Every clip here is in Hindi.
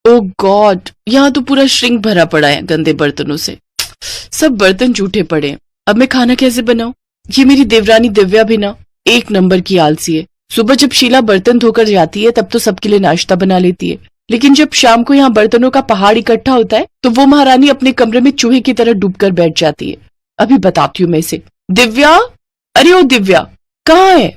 ओ गॉड, यहाँ तो पूरा श्रिंक भरा पड़ा है गंदे बर्तनों से। सब बर्तन जूठे पड़े हैं। अब मैं खाना कैसे बनाऊं? ये मेरी देवरानी दिव्या भी ना एक नंबर की आलसी है। सुबह जब शीला बर्तन धोकर जाती है तब तो सबके लिए नाश्ता बना लेती है, लेकिन जब शाम को यहाँ बर्तनों का पहाड़ इकट्ठा होता है तो वो महारानी अपने कमरे में चूहे की तरह डूबकर बैठ जाती है। अभी बताती हूँ मैं इसे। दिव्या, अरे ओ दिव्या, कहाँ है?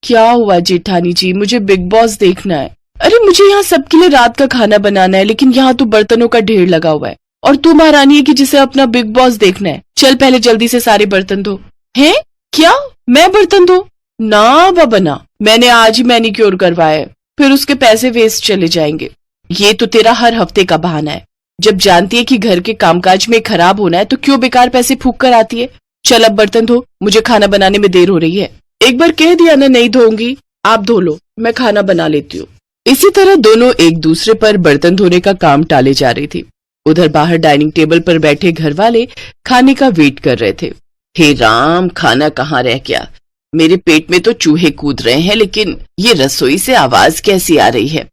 क्या हुआ जेठानी जी? मुझे बिग बॉस देखना है। अरे मुझे यहाँ सबके लिए रात का खाना बनाना है, लेकिन यहाँ तो बर्तनों का ढेर लगा हुआ है और तू महारानी है कि जिसे अपना बिग बॉस देखना है। चल पहले जल्दी से सारे बर्तन धो। हैं? क्या मैं बर्तन धो? ना बाबा ना, मैंने आज ही मैनिक्योर करवाया है, फिर उसके पैसे वेस्ट चले जाएंगे। ये तो तेरा हर हफ्ते का बहाना है। जब जानती है कि घर के कामकाज में खराब होना है तो क्यों बेकार पैसे फूक कर आती है। चल अब बर्तन धो, मुझे खाना बनाने में देर हो रही है। एक बार कह दिया ना नहीं धोऊंगी, आप धो लो, मैं खाना बना लेती हूँ। इसी तरह दोनों एक दूसरे पर बर्तन धोने का काम टाले जा रही थी। उधर बाहर डाइनिंग टेबल पर बैठे घर वाले खाने का वेट कर रहे थे। हे राम, खाना कहाँ रह गया? मेरे पेट में तो चूहे कूद रहे हैं, लेकिन ये रसोई से आवाज कैसी आ रही है?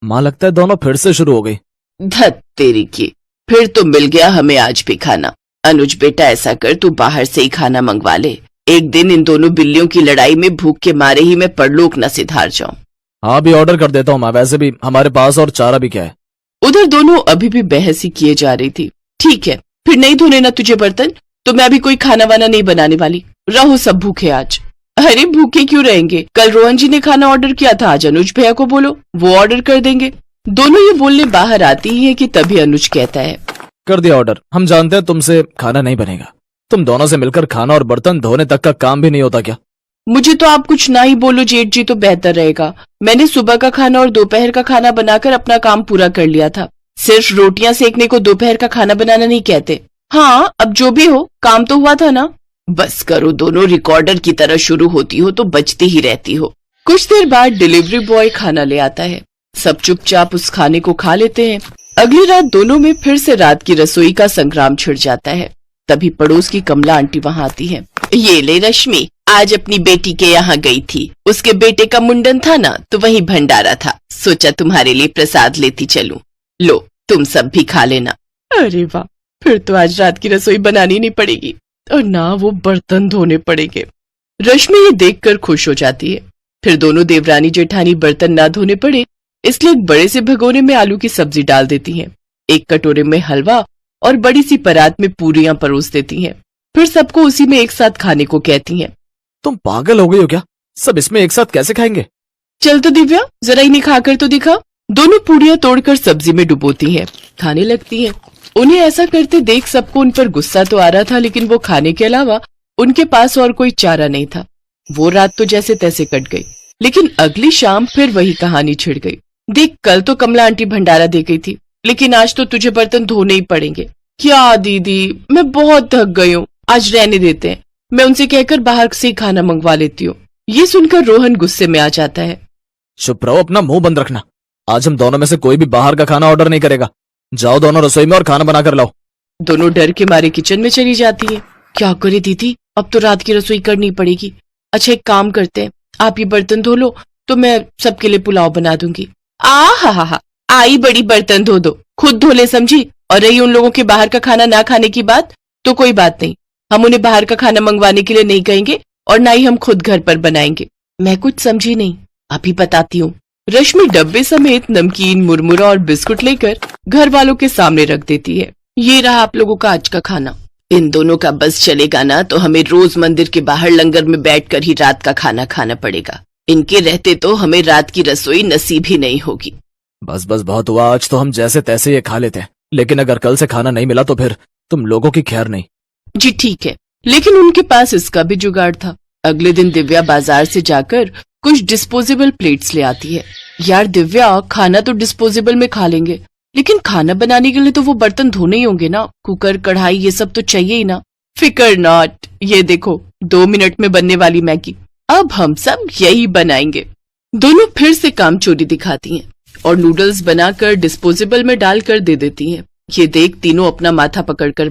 माँ लगता है दोनों फिर से शुरू हो गई। धत तेरी की, फिर तो मिल गया हमें आज भी खाना। अनुज बेटा ऐसा कर, तू बाहर से ही खाना मंगवा ले। एक दिन इन दोनों बिल्लियों की लड़ाई में भूख के मारे ही मैं परलोक न सिधार जाऊं। हाँ भी ऑर्डर कर देता हूँ माँ, वैसे भी हमारे पास और चारा भी क्या है। उधर दोनों अभी भी बहस ही किए जा रही थी। ठीक है, फिर नहीं धोने ना तुझे बर्तन, तो मैं अभी कोई खाना वाना नहीं बनाने वाली। रहो सब भूखे आज। अरे भूखे क्यों रहेंगे? कल रोहन जी ने खाना ऑर्डर किया था, आज अनुज भैया को बोलो, वो ऑर्डर कर देंगे। दोनों ये बोलने बाहर आती ही है कि तभी अनुज कहता है, कर दिया ऑर्डर। हम जानते हैं तुमसे खाना नहीं बनेगा। तुम दोनों से मिलकर खाना और बर्तन धोने तक का काम भी नहीं होता क्या? मुझे तो आप कुछ ना ही बोलो जेठ जी तो बेहतर रहेगा। मैंने सुबह का खाना और दोपहर का खाना बनाकर अपना काम पूरा कर लिया था। सिर्फ रोटियां सेकने को दोपहर का खाना बनाना नहीं कहते। हाँ, अब जो भी हो, काम तो हुआ था ना। बस करो, दोनों रिकॉर्डर की तरह शुरू होती हो तो बचती ही रहती हो। कुछ देर बाद डिलीवरी बॉय खाना ले आता है। सब चुपचाप उस खाने को खा लेते हैं। अगली रात दोनों में फिर से रात की रसोई का संग्राम छिड़ जाता है। तभी पड़ोस की कमला आंटी वहाँ आती है। ये ले रश्मि, आज अपनी बेटी के यहाँ गई थी। उसके बेटे का मुंडन था ना, तो वहीं भंडारा था। सोचा तुम्हारे लिए प्रसाद लेती चलूं। लो, तुम सब भी खा लेना। अरे वाह, फिर तो आज रात की रसोई बनानी नहीं पड़ेगी और ना वो बर्तन धोने पड़ेंगे। रश्मि ये देखकर खुश हो जाती है। फिर दोनों देवरानी जेठानी बर्तन ना धोने पड़े इसलिए एक बड़े से भगोने में आलू की सब्जी डाल देती हैं। एक कटोरे में हलवा और बड़ी सी परात में पूरियां परोस देती हैं। फिर सबको उसी में एक साथ खाने को कहती हैं। तुम पागल हो गई हो क्या? सब इसमें एक साथ कैसे खाएंगे? चल तो दिव्या, जरा इन्हें खाकर तो दिखा। दोनों पूड़ियां तोड़कर सब्जी में डुबोती हैं, खाने लगती हैं। उन्हें ऐसा करते देख सबको उन पर गुस्सा तो आ रहा था, लेकिन वो खाने के अलावा उनके पास और कोई चारा नहीं था। वो रात तो जैसे तैसे कट गई, लेकिन अगली शाम फिर वही कहानी छिड़ गई। देख, कल तो कमला आंटी भंडारा दे गई थी, लेकिन आज तो तुझे बर्तन धोने ही पड़ेंगे। क्या दीदी, मैं बहुत थक गई हूँ, आज रहने देते हैं। मैं उनसे कहकर बाहर से ही खाना मंगवा लेती हूँ। ये सुनकर रोहन गुस्से में आ जाता है। चुप रहो, अपना मुंह बंद रखना। आज हम दोनों में से कोई भी बाहर का खाना ऑर्डर नहीं करेगा। जाओ दोनों रसोई में और खाना बना कर लाओ। दोनों डर के मारे किचन में चली जाती है। क्या करे दीदी, अब तो रात की रसोई करनी पड़ेगी। अच्छा एक काम करते हैं, आप ये बर्तन धो लो तो मैं सबके लिए पुलाव बना दूंगी। हा, आई बड़ी बर्तन धो दो, खुद धो ले समझी। और रही उन लोगों के बाहर का खाना ना खाने की बात, तो कोई बात नहीं, हम उन्हें बाहर का खाना मंगवाने के लिए नहीं कहेंगे और ना ही हम खुद घर पर बनाएंगे। मैं कुछ समझी नहीं, अभी बताती हूँ। रश्मि डब्बे समेत नमकीन, मुरमुरा और बिस्कुट लेकर घर वालों के सामने रख देती है। ये रहा आप लोगों का आज का खाना। इन दोनों का बस चलेगा ना तो हमें रोज मंदिर के बाहर लंगर में बैठकर ही रात का खाना खाना पड़ेगा। इनके रहते तो हमें रात की रसोई नसीब ही नहीं होगी। बस बस बहुत हुआ, आज तो हम जैसे तैसे ये खा लेते हैं, लेकिन अगर कल से खाना नहीं मिला तो फिर तुम लोगों की खैर नहीं। जी ठीक है, लेकिन उनके पास इसका भी जुगाड़ था। अगले दिन दिव्या बाजार से जाकर कुछ डिस्पोजेबल प्लेट्स ले आती है। यार दिव्या, खाना तो डिस्पोजेबल में खा लेंगे, लेकिन खाना बनाने के लिए तो वो बर्तन धोने ही होंगे ना। कुकर, कढ़ाई, ये सब तो चाहिए ही ना। फिकर नॉट, ये देखो 2 मिनट में बनने वाली मैगी, अब हम सब यही बनाएंगे। दोनों फिर से काम चोरी दिखाती हैं और नूडल्स बनाकर डिस्पोजेबल में डालकर दे देती हैं। ये देख तीनों अपना माथा पकड़कर